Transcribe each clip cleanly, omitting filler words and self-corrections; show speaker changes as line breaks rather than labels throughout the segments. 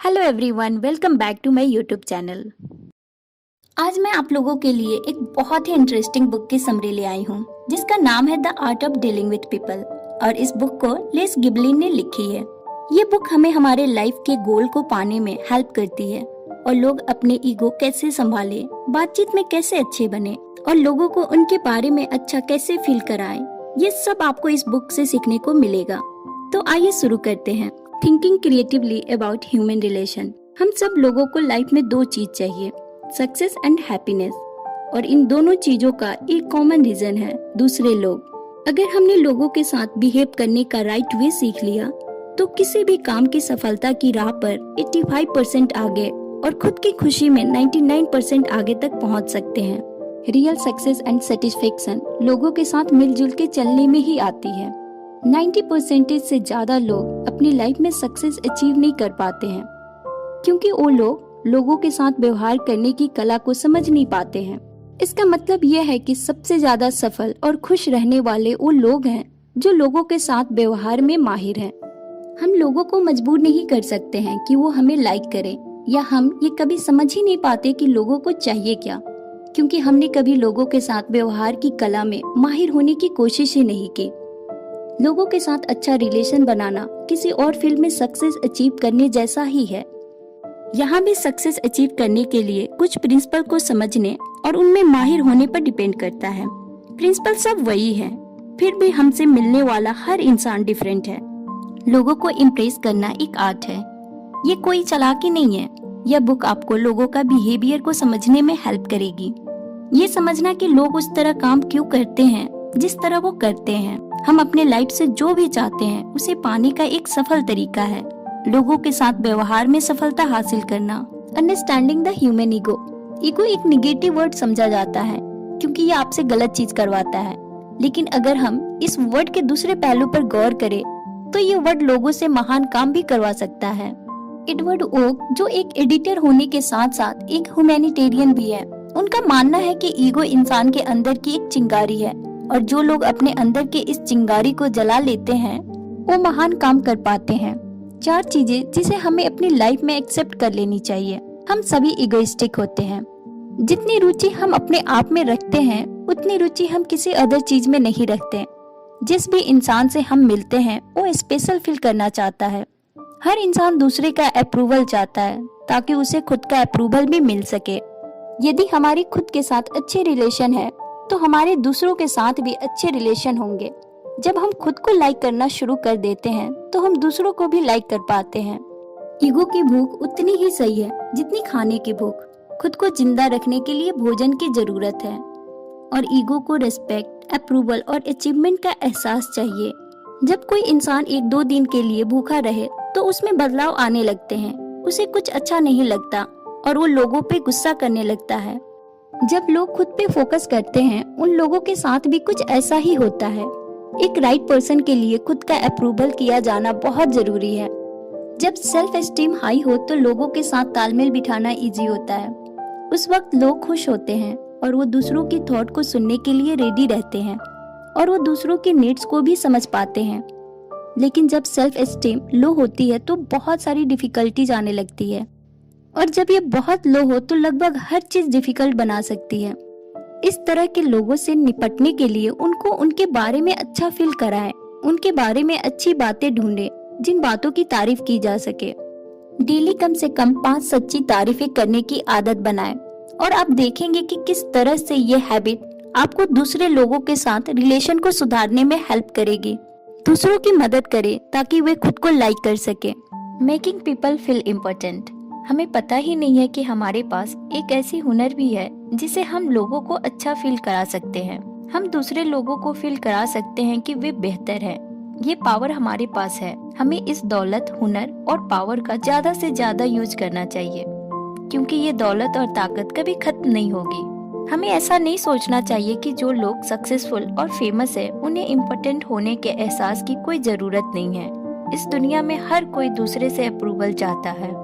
Hello everyone, welcome back to my YouTube channel. आज मैं आप लोगों के लिए एक बहुत ही इंटरेस्टिंग बुक की समरी ले आई हूँ जिसका नाम है the art of dealing with people और इस बुक को लेस गिबलिन ने लिखी है। ये बुक हमें हमारे लाइफ के गोल को पाने में हेल्प करती है और लोग अपने ईगो कैसे संभाले, बातचीत में कैसे अच्छे बने और लोगों को उनके बारे में अच्छा कैसे फील कराए, ये सब आपको इस बुक से सीखने को मिलेगा। तो आइए शुरू करते हैं। Thinking creatively about human relation. हम सब लोगों को लाइफ में दो चीज चाहिए, सक्सेस एंड हैप्पीनेस, और इन दोनों चीजों का एक कॉमन रीजन है दूसरे लोग। अगर हमने लोगों के साथ बिहेव करने का राइट वे सीख लिया तो किसी भी काम की सफलता की राह पर 85% आगे और खुद की खुशी में 99% आगे तक पहुंच सकते हैं। रियल सक्सेस एंड सेटिस्फेक्शन लोगों के साथ मिलजुल के चलने में ही आती है। 90% से ज्यादा लोग अपनी लाइफ में सक्सेस अचीव नहीं कर पाते हैं क्योंकि वो लोग लोगों के साथ व्यवहार करने की कला को समझ नहीं पाते हैं। इसका मतलब यह है कि सबसे ज्यादा सफल और खुश रहने वाले वो लोग हैं जो लोगों के साथ व्यवहार में माहिर हैं। हम लोगों को मजबूर नहीं कर सकते हैं कि वो हमें लाइक करें, या हम ये कभी समझ ही नहीं पाते कि लोगों को चाहिए क्या, क्योंकि हमने कभी लोगों के साथ व्यवहार की कला में माहिर होने की कोशिश ही नहीं की। लोगों के साथ अच्छा रिलेशन बनाना किसी और फील्ड में सक्सेस अचीव करने जैसा ही है। यहाँ भी सक्सेस अचीव करने के लिए कुछ प्रिंसिपल को समझने और उनमें माहिर होने पर डिपेंड करता है। प्रिंसिपल सब वही है, फिर भी हमसे मिलने वाला हर इंसान डिफरेंट है। लोगों को इम्प्रेस करना एक आर्ट है, ये कोई चालाकी नहीं है। यह बुक आपको लोगों का बिहेवियर को समझने में हेल्प करेगी। ये समझना कि लोग उस तरह काम क्यों करते हैं जिस तरह वो करते हैं। हम अपने लाइफ से जो भी चाहते हैं उसे पाने का एक सफल तरीका है लोगों के साथ व्यवहार में सफलता हासिल करना। Understanding the human ego. Ego एक निगेटिव वर्ड समझा जाता है क्योंकि ये आपसे गलत चीज करवाता है, लेकिन अगर हम इस वर्ड के दूसरे पहलू पर गौर करें तो ये वर्ड लोगों से महान काम भी करवा सकता है। एडवर्ड ओक, जो एक एडिटर होने के साथ साथ एक ह्यूमैनिटेरियन भी है, उनका मानना है कि ईगो इंसान के अंदर की एक चिंगारी है और जो लोग अपने अंदर के इस चिंगारी को जला लेते हैं वो महान काम कर पाते हैं। 4 चीजें जिसे हमें अपनी लाइफ में एक्सेप्ट कर लेनी चाहिए। हम सभी इगोइस्टिक होते हैं। जितनी रुचि हम अपने आप में रखते हैं उतनी रुचि हम किसी अदर चीज में नहीं रखते। जिस भी इंसान से हम मिलते हैं वो स्पेशल फील करना चाहता है। हर इंसान दूसरे का अप्रूवल चाहता है ताकि उसे खुद का अप्रूवल भी मिल सके। यदि हमारी खुद के साथ अच्छे रिलेशन है तो हमारे दूसरों के साथ भी अच्छे रिलेशन होंगे। जब हम खुद को लाइक करना शुरू कर देते हैं तो हम दूसरों को भी लाइक कर पाते हैं। ईगो की भूख उतनी ही सही है जितनी खाने की भूख। खुद को जिंदा रखने के लिए भोजन की जरूरत है और ईगो को रिस्पेक्ट, अप्रूवल और अचीवमेंट का एहसास चाहिए। जब कोई इंसान 1-2 दिन के लिए भूखा रहे तो उसमें बदलाव आने लगते हैं। उसे कुछ अच्छा नहीं लगता और वो लोगों पे गुस्सा करने लगता है। जब लोग खुद पे फोकस करते हैं उन लोगों के साथ भी कुछ ऐसा ही होता है। एक राइट पर्सन के लिए खुद का अप्रूवल किया जाना बहुत जरूरी है। जब सेल्फ एस्टीम हाई हो तो लोगों के साथ तालमेल बिठाना इजी होता है। उस वक्त लोग खुश होते हैं और वो दूसरों की थॉट को सुनने के लिए रेडी रहते हैं और वो दूसरों की नीड्स को भी समझ पाते हैं। लेकिन जब सेल्फ एस्टीम लो होती है तो बहुत सारी डिफिकल्टीज आने लगती है, और जब ये बहुत लो हो तो लगभग हर चीज डिफिकल्ट बना सकती है। इस तरह के लोगों से निपटने के लिए उनको उनके बारे में अच्छा फील कराएं, उनके बारे में अच्छी बातें ढूंढें जिन बातों की तारीफ की जा सके। डेली कम से कम 5 सच्ची तारीफें करने की आदत बनाएं और आप देखेंगे कि किस तरह से ये हैबिट आपको दूसरे लोगों के साथ रिलेशन को सुधारने में हेल्प करेगी। दूसरों की मदद करें ताकि वे खुद को लाइक कर सके। Making people feel important. हमें पता ही नहीं है कि हमारे पास एक ऐसी हुनर भी है जिसे हम लोगों को अच्छा फील करा सकते हैं। हम दूसरे लोगों को फील करा सकते हैं कि वे बेहतर हैं। ये पावर हमारे पास है। हमें इस दौलत, हुनर और पावर का ज्यादा से ज्यादा यूज करना चाहिए क्योंकि ये दौलत और ताकत कभी खत्म नहीं होगी। हमें ऐसा नहीं सोचना चाहिए कि जो लोग सक्सेसफुल और फेमस है उन्हें इम्पोर्टेंट होने के एहसास की कोई जरूरत नहीं है। इस दुनिया में हर कोई दूसरे से अप्रूवल चाहता है,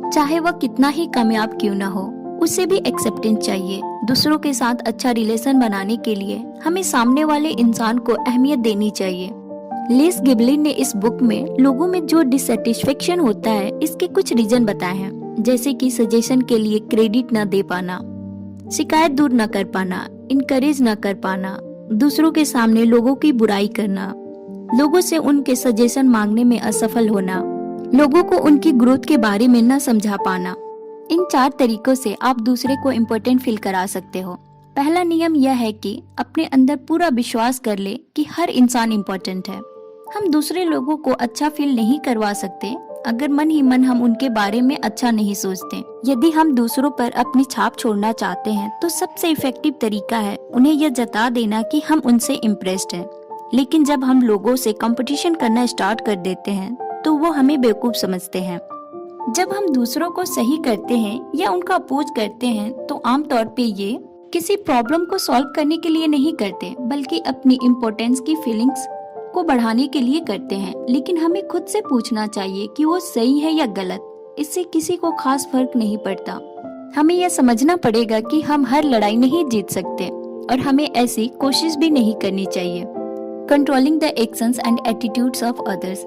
चाहे वह कितना ही कामयाब क्यों ना हो, उसे भी एक्सेप्टेंस चाहिए। दूसरों के साथ अच्छा रिलेशन बनाने के लिए हमें सामने वाले इंसान को अहमियत देनी चाहिए। लेस गिबलिन ने इस बुक में लोगों में जो डिससेटिस्फेक्शन होता है इसके कुछ रीजन बताए हैं, जैसे कि सजेशन के लिए क्रेडिट न दे पाना, शिकायत दूर न कर पाना, इनकरेज न कर पाना, दूसरों के सामने लोगों की बुराई करना, लोगों से उनके सजेशन मांगने में असफल होना, लोगों को उनकी ग्रोथ के बारे में न समझा पाना। इन 4 तरीकों से आप दूसरे को इम्पोर्टेंट फील करा सकते हो। पहला नियम यह है कि अपने अंदर पूरा विश्वास कर ले कि हर इंसान इम्पोर्टेंट है। हम दूसरे लोगों को अच्छा फील नहीं करवा सकते अगर मन ही मन हम उनके बारे में अच्छा नहीं सोचते। यदि हम दूसरों पर अपनी छाप छोड़ना चाहते हैं तो सबसे इफेक्टिव तरीका है उन्हें यह जता देना कि हम उनसे इम्प्रेस्ड हैं। लेकिन जब हम लोगों से कंपटीशन करना स्टार्ट कर देते हैं तो वो हमें बेवकूफ समझते हैं। जब हम दूसरों को सही करते हैं या उनका अपोज करते हैं तो आमतौर पे ये किसी प्रॉब्लम को सॉल्व करने के लिए नहीं करते, बल्कि अपनी इम्पोर्टेंस की फीलिंग्स को बढ़ाने के लिए करते हैं। लेकिन हमें खुद से पूछना चाहिए कि वो सही है या गलत। इससे किसी को खास फर्क नहीं पड़ता। हमें यह समझना पड़ेगा कि हम हर लड़ाई नहीं जीत सकते और हमें ऐसी कोशिश भी नहीं करनी चाहिए। Controlling the actions and attitudes of others.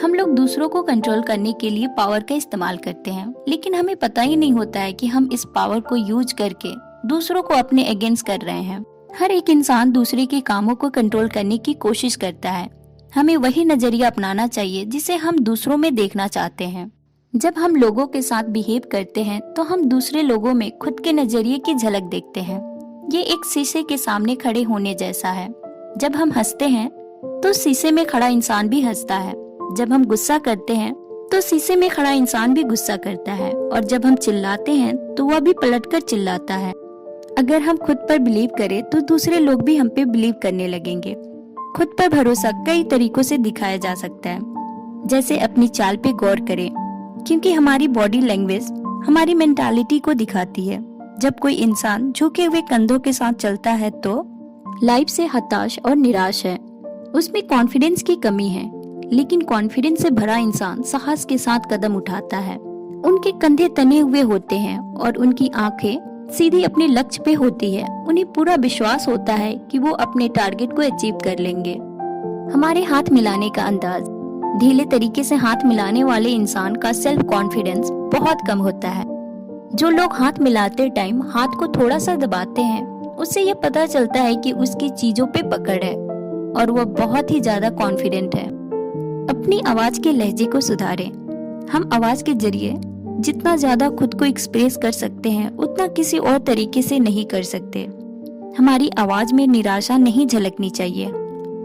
हम लोग दूसरों को कंट्रोल करने के लिए पावर का इस्तेमाल करते हैं, लेकिन हमें पता ही नहीं होता है कि हम इस पावर को यूज करके दूसरों को अपने अगेंस्ट कर रहे हैं। हर एक इंसान दूसरे के कामों को कंट्रोल करने की कोशिश करता है। हमें वही नजरिया अपनाना चाहिए जिसे हम दूसरों में देखना चाहते हैं। जब हम लोगों के साथ बिहेव करते हैं तो हम दूसरे लोगों में खुद के नजरिए की झलक देखते हैं। ये एक शीशे के सामने खड़े होने जैसा है। जब हम हंसते हैं तो शीशे में खड़ा इंसान भी हंसता है। जब हम गुस्सा करते हैं तो शीशे में खड़ा इंसान भी गुस्सा करता है, और जब हम चिल्लाते हैं तो वह भी पलटकर चिल्लाता है। अगर हम खुद पर बिलीव करें तो दूसरे लोग भी हम पे बिलीव करने लगेंगे। खुद पर भरोसा कई तरीकों से दिखाया जा सकता है, जैसे अपनी चाल पे गौर करें, क्योंकि हमारी बॉडी लैंग्वेज हमारी मेंटालिटी को दिखाती है। जब कोई इंसान झुके हुए कंधों के साथ चलता है तो लाइफ से हताश और निराश है, उसमें कॉन्फिडेंस की कमी है। लेकिन कॉन्फिडेंस से भरा इंसान साहस के साथ कदम उठाता है। उनके कंधे तने हुए होते हैं और उनकी आंखें सीधी अपने लक्ष्य पे होती है। उन्हें पूरा विश्वास होता है कि वो अपने टारगेट को अचीव कर लेंगे। हमारे हाथ मिलाने का अंदाज। ढीले तरीके से हाथ मिलाने वाले इंसान का सेल्फ कॉन्फिडेंस बहुत कम होता है। जो लोग हाथ मिलाते टाइम हाथ को थोड़ा सा दबाते हैं, उससे यह पता चलता है कि उसकी चीजों पे पकड़ है और वह बहुत ही ज्यादा कॉन्फिडेंट है। अपनी आवाज के लहजे को सुधारें। हम आवाज के जरिए जितना ज्यादा खुद को एक्सप्रेस कर सकते हैं उतना किसी और तरीके से नहीं कर सकते। हमारी आवाज में निराशा नहीं झलकनी चाहिए।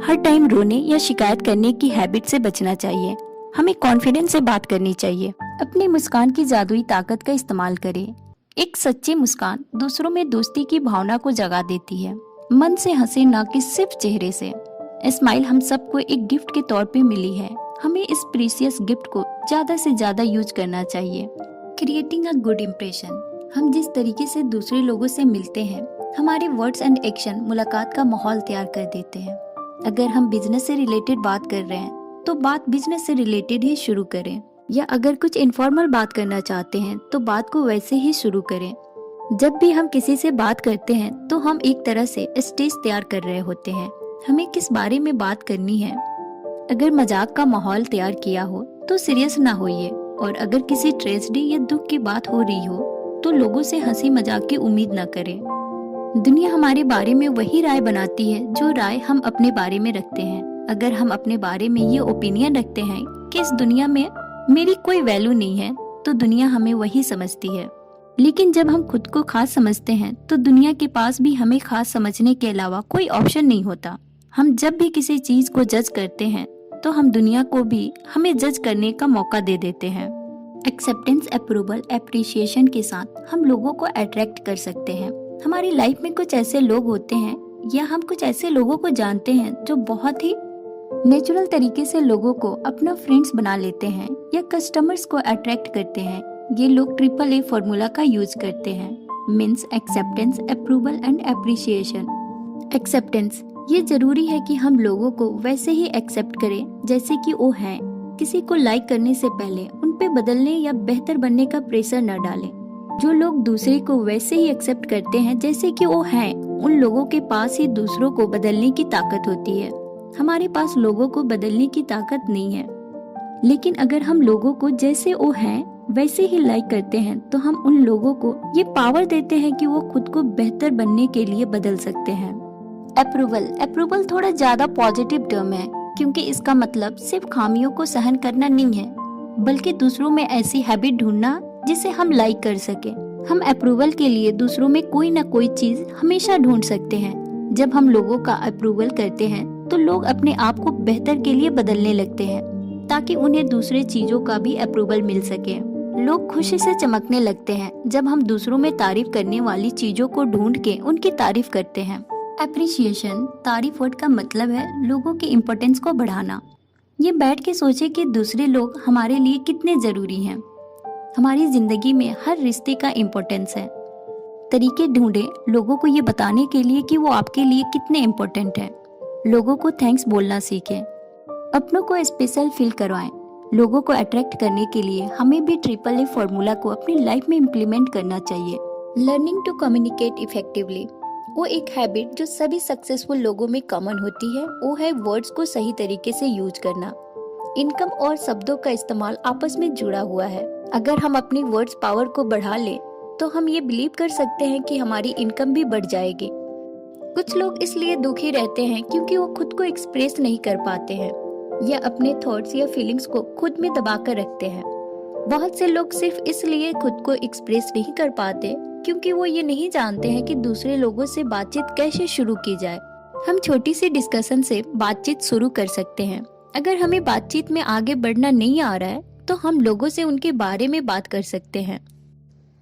हर टाइम रोने या शिकायत करने की हैबिट से बचना चाहिए। हमें कॉन्फिडेंस से बात करनी चाहिए। अपनी मुस्कान की जादुई ताकत का इस्तेमाल करें। एक सच्ची मुस्कान दूसरों में दोस्ती की भावना को जगा देती है। मन से हंसे, ना कि सिर्फ चेहरे से। स्माइल हम सबको एक गिफ्ट के तौर पे मिली है। हमें इस प्रीशियस गिफ्ट को ज्यादा से ज्यादा यूज करना चाहिए। Creating a good impression. हम जिस तरीके से दूसरे लोगों से मिलते हैं, हमारे वर्ड्स एंड एक्शन मुलाकात का माहौल तैयार कर देते हैं। अगर हम बिजनेस से रिलेटेड बात कर रहे हैं तो बात बिजनेस से रिलेटेड ही शुरू करें, या अगर कुछ इनफॉर्मल बात करना चाहते हैं तो बात को वैसे ही शुरू करें। जब भी हम किसी से बात करते हैं तो हम एक तरह से स्टेज तैयार कर रहे होते हैं। हमें किस बारे में बात करनी है। अगर मजाक का माहौल तैयार किया हो तो सीरियस ना होइए, और अगर किसी ट्रेजेडी या दुख की बात हो रही हो तो लोगों से हंसी मजाक की उम्मीद ना करें। दुनिया हमारे बारे में वही राय बनाती है जो राय हम अपने बारे में रखते हैं। अगर हम अपने बारे में ये ओपिनियन रखते हैं कि इस दुनिया में मेरी कोई वैल्यू नहीं है, तो दुनिया हमें वही समझती है। लेकिन जब हम खुद को खास समझते हैं तो दुनिया के पास भी हमें खास समझने के अलावा कोई ऑप्शन नहीं होता। हम जब भी किसी चीज को जज करते हैं तो हम दुनिया को भी हमें जज करने का मौका दे देते हैं। एक्सेप्टेंस, अप्रूवल, एप्रिसिएशन के साथ हम लोगों को अट्रैक्ट कर सकते हैं। हमारी लाइफ में कुछ ऐसे लोग होते हैं, या हम कुछ ऐसे लोगों को जानते हैं जो बहुत ही नेचुरल तरीके से लोगों को अपना फ्रेंड्स बना लेते हैं या कस्टमर्स को अट्रैक्ट करते हैं। ये लोग AAA फॉर्मूला का यूज करते हैं, means acceptance, approval and appreciation. Acceptance, ये जरूरी है कि हम लोगों को वैसे ही एक्सेप्ट करें जैसे कि वो हैं। किसी को लाइक करने से पहले उन पे बदलने या बेहतर बनने का प्रेशर न डालें। जो लोग दूसरे को वैसे ही एक्सेप्ट करते हैं जैसे कि वो हैं, उन लोगों के पास ही दूसरों को बदलने की ताकत होती है। हमारे पास लोगों को बदलने की ताकत नहीं है, लेकिन अगर हम लोगों को जैसे वो हैं वैसे ही लाइक करते हैं तो हम उन लोगों को ये पावर देते हैं कि वो खुद को बेहतर बनने के लिए बदल सकते हैं। अप्रूवल थोड़ा ज्यादा पॉजिटिव टर्म है, क्योंकि इसका मतलब सिर्फ खामियों को सहन करना नहीं है, बल्कि दूसरों में ऐसी हैबिट ढूंढना जिसे हम लाइक कर सके। हम अप्रूवल के लिए दूसरों में कोई ना कोई चीज हमेशा ढूंढ सकते हैं। जब हम लोगों का अप्रूवल करते हैं तो लोग अपने आप को बेहतर के लिए बदलने लगते हैं, ताकि उन्हें दूसरे चीजों का भी अप्रूवल मिल सके। लोग खुशी से चमकने लगते हैं जब हम दूसरों में तारीफ करने वाली चीजों को ढूंढ के उनकी तारीफ करते हैं। एप्रिसिएशन, तारीफ वर्ड का मतलब है लोगों की इम्पोर्टेंस को बढ़ाना। ये बैठ के सोचे कि दूसरे लोग हमारे लिए कितने जरूरी हैं। हमारी जिंदगी में हर रिश्ते का इम्पोर्टेंस है। तरीके ढूंढे लोगों को ये बताने के लिए कि वो आपके लिए कितने इम्पोर्टेंट हैं। लोगों को थैंक्स बोलना सीखें। अपनों को स्पेशल फील करवाएं। लोगों को अट्रैक्ट करने के लिए हमें भी ट्रिपल ए फॉर्मूला को अपनी लाइफ में इम्प्लीमेंट करना चाहिए। लर्निंग टू कम्युनिकेट इफेक्टिवली, वो एक हैबिट जो सभी सक्सेसफुल लोगों में कॉमन होती है, वो है वर्ड्स को सही तरीके से यूज करना। इनकम और शब्दों का इस्तेमाल आपस में जुड़ा हुआ है। अगर हम अपनी वर्ड्स पावर को बढ़ा लें तो हम ये बिलीव कर सकते हैं कि हमारी इनकम भी बढ़ जाएगी। कुछ लोग इसलिए दुखी रहते हैं क्योंकि वो खुद को एक्सप्रेस नहीं कर पाते हैं या अपने थॉट्स या फीलिंग्स को खुद में दबा कर रखते हैं। बहुत से लोग सिर्फ इसलिए खुद को एक्सप्रेस नहीं कर पाते क्योंकि वो ये नहीं जानते हैं कि दूसरे लोगों से बातचीत कैसे शुरू की जाए। हम छोटी सी डिस्कशन से बातचीत शुरू कर सकते हैं। अगर हमें बातचीत में आगे बढ़ना नहीं आ रहा है तो हम लोगों से उनके बारे में बात कर सकते हैं।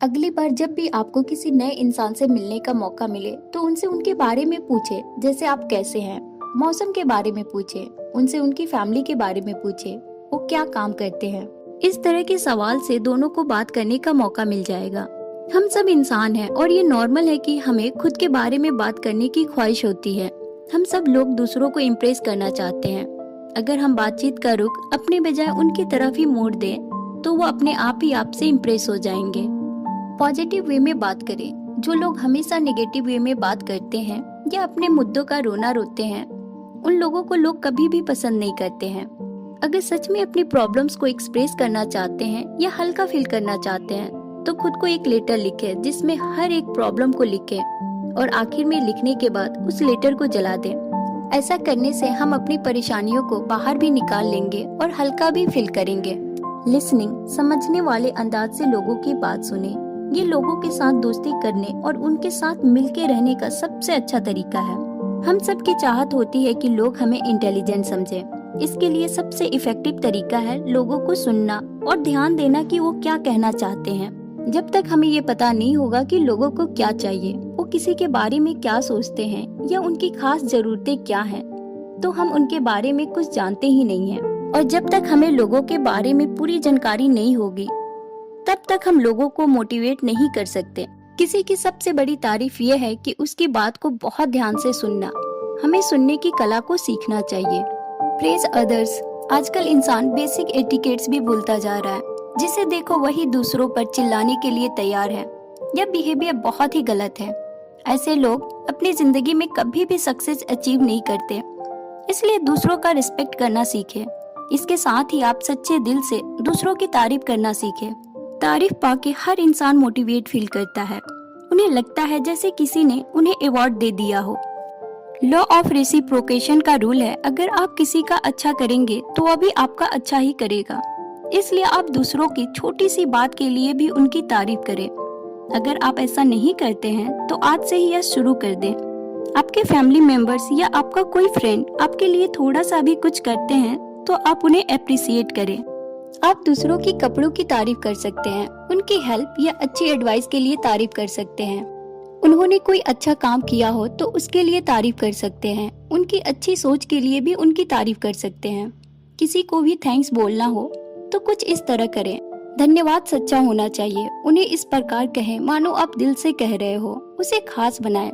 अगली बार जब भी आपको किसी नए इंसान से मिलने का मौका मिले तो उनसे उनके बारे में पूछे, जैसे आप कैसे हैं, मौसम के बारे में पूछे, उनसे उनकी फैमिली के बारे में पूछे, वो क्या काम करते हैं। इस तरह के सवाल से दोनों को बात करने का मौका मिल जाएगा। हम सब इंसान हैं और ये नॉर्मल है कि हमें खुद के बारे में बात करने की ख्वाहिश होती है। हम सब लोग दूसरों को इम्प्रेस करना चाहते हैं। अगर हम बातचीत का रुख अपने बजाय उनकी तरफ ही मोड़ दें तो वो अपने आप ही आपसे इम्प्रेस हो जाएंगे। पॉजिटिव वे में बात करें। जो लोग हमेशा नेगेटिव वे में बात करते हैं या अपने मुद्दों का रोना रोते हैं, उन लोगों को लोग कभी भी पसंद नहीं करते हैं। अगर सच में अपनी प्रॉब्लम्स को एक्सप्रेस करना चाहते हैं या हल्का फील करना चाहते हैं तो खुद को एक लेटर लिखें जिसमें हर एक प्रॉब्लम को लिखें और आखिर में लिखने के बाद उस लेटर को जला दें। ऐसा करने से हम अपनी परेशानियों को बाहर भी निकाल लेंगे और हल्का भी फील करेंगे। लिसनिंग, समझने वाले अंदाज से लोगों की बात सुने। ये लोगों के साथ दोस्ती करने और उनके साथ मिलके रहने का सबसे अच्छा तरीका है। हम सब की चाहत होती है कि लोग हमें इंटेलिजेंट समझें। इसके लिए सबसे इफेक्टिव तरीका है लोगों को सुनना और ध्यान देना कि वो क्या कहना चाहते हैं। जब तक हमें ये पता नहीं होगा कि लोगों को क्या चाहिए, वो किसी के बारे में क्या सोचते हैं या उनकी खास जरूरतें क्या हैं, तो हम उनके बारे में कुछ जानते ही नहीं हैं। और जब तक हमें लोगों के बारे में पूरी जानकारी नहीं होगी तब तक हम लोगों को मोटिवेट नहीं कर सकते। किसी की सबसे बड़ी तारीफ ये है कि उसकी बात को बहुत ध्यान से सुनना। हमें सुनने की कला को सीखना चाहिए। प्रेज अदर्स, आजकल इंसान बेसिक एटिकेट्स भी भूलता जा रहा है। जिसे देखो वही दूसरों पर चिल्लाने के लिए तैयार है। यह बिहेवियर बहुत ही गलत है। ऐसे लोग अपनी जिंदगी में कभी भी सक्सेस अचीव नहीं करते। इसलिए दूसरों का रिस्पेक्ट करना सीखें। इसके साथ ही आप सच्चे दिल से दूसरों की तारीफ करना सीखें। तारीफ पाके हर इंसान मोटिवेट फील करता है। उन्हें लगता है जैसे किसी ने उन्हें अवार्ड दे दिया हो। लॉ ऑफ रेसिप्रोकेशन का रूल है, अगर आप किसी का अच्छा करेंगे तो वह भी आपका अच्छा ही करेगा। इसलिए आप दूसरों की छोटी सी बात के लिए भी उनकी तारीफ करें। अगर आप ऐसा नहीं करते हैं तो आज से ही यह शुरू कर दें। आपके फैमिली मेंबर्स या आपका कोई फ्रेंड आपके लिए थोड़ा सा भी कुछ करते हैं तो आप उन्हें अप्रिशिएट करें। आप दूसरों की कपड़ों की तारीफ कर सकते हैं, उनकी हेल्प या अच्छी एडवाइस के लिए तारीफ कर सकते हैं। उन्होंने कोई अच्छा काम किया हो तो उसके लिए तारीफ कर सकते हैं। उनकी अच्छी सोच के लिए भी उनकी तारीफ कर सकते हैं। किसी को भी थैंक्स बोलना हो तो कुछ इस तरह करें। धन्यवाद सच्चा होना चाहिए। उन्हें इस प्रकार कहें मानो आप दिल से कह रहे हो। उसे खास बनाएं।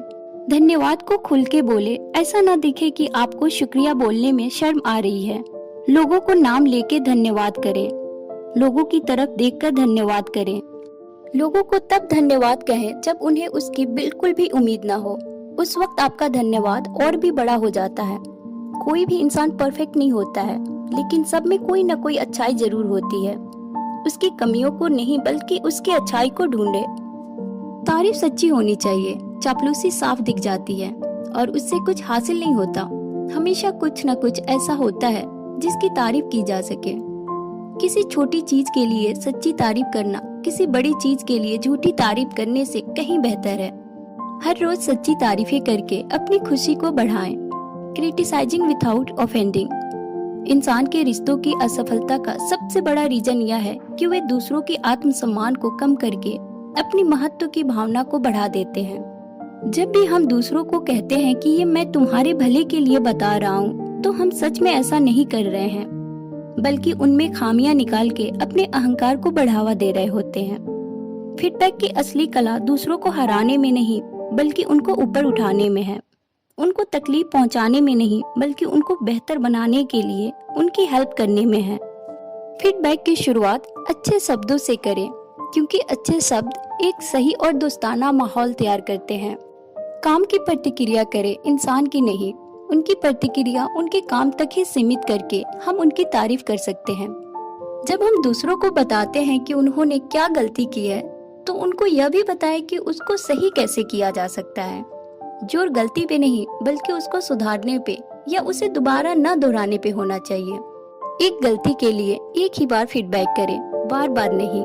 धन्यवाद को खुल के बोले। ऐसा ना दिखे कि आपको शुक्रिया बोलने में शर्म आ रही है। लोगों को नाम लेके धन्यवाद करें। लोगों की तरफ देखकर धन्यवाद करें। लोगों को तब धन्यवाद कहें जब उन्हें उसकी बिल्कुल भी उम्मीद ना हो। उस वक्त आपका धन्यवाद और भी बड़ा हो जाता है। कोई भी इंसान परफेक्ट नहीं होता है, लेकिन सब में कोई न कोई अच्छाई जरूर होती है। उसकी कमियों को नहीं बल्कि उसकी अच्छाई को ढूंढे। तारीफ सच्ची होनी चाहिए, चापलूसी साफ दिख जाती है और उससे कुछ हासिल नहीं होता। हमेशा कुछ न कुछ ऐसा होता है जिसकी तारीफ की जा सके। किसी छोटी चीज के लिए सच्ची तारीफ करना किसी बड़ी चीज के लिए झूठी तारीफ करने से कहीं बेहतर है। हर रोज सच्ची तारीफें करके अपनी खुशी को बढ़ाएं। Criticising without offending. इंसान के रिश्तों की असफलता का सबसे बड़ा रीजन यह है कि वे दूसरों की आत्मसम्मान को कम करके अपनी महत्व की भावना को बढ़ा देते हैं। जब भी हम दूसरों को कहते हैं कि ये मैं तुम्हारे भले के लिए बता रहा हूँ, तो हम सच में ऐसा नहीं कर रहे हैं, बल्कि उनमें खामियां निकाल के अपने अहंकार को बढ़ावा दे रहे होते हैं। फीडबैक की असली कला दूसरों को हराने में नहीं, बल्कि उनको ऊपर उठाने में है। उनको तकलीफ पहुंचाने में नहीं, बल्कि उनको बेहतर बनाने के लिए उनकी हेल्प करने में है। फीडबैक की शुरुआत अच्छे शब्दों से करें, क्योंकि अच्छे शब्द एक सही और दोस्ताना माहौल तैयार करते हैं। काम की प्रतिक्रिया करें, इंसान की नहीं। उनकी प्रतिक्रिया उनके काम तक ही सीमित करके हम उनकी तारीफ कर सकते हैं। जब हम दूसरों को बताते हैं कि उन्होंने क्या गलती की है, तो उनको यह भी बताएं कि उसको सही कैसे किया जा सकता है। जोर गलती पे नहीं, बल्कि उसको सुधारने पे या उसे दोबारा न दोहराने पे होना चाहिए। एक गलती के लिए एक ही बार फीडबैक करें, बार बार नहीं।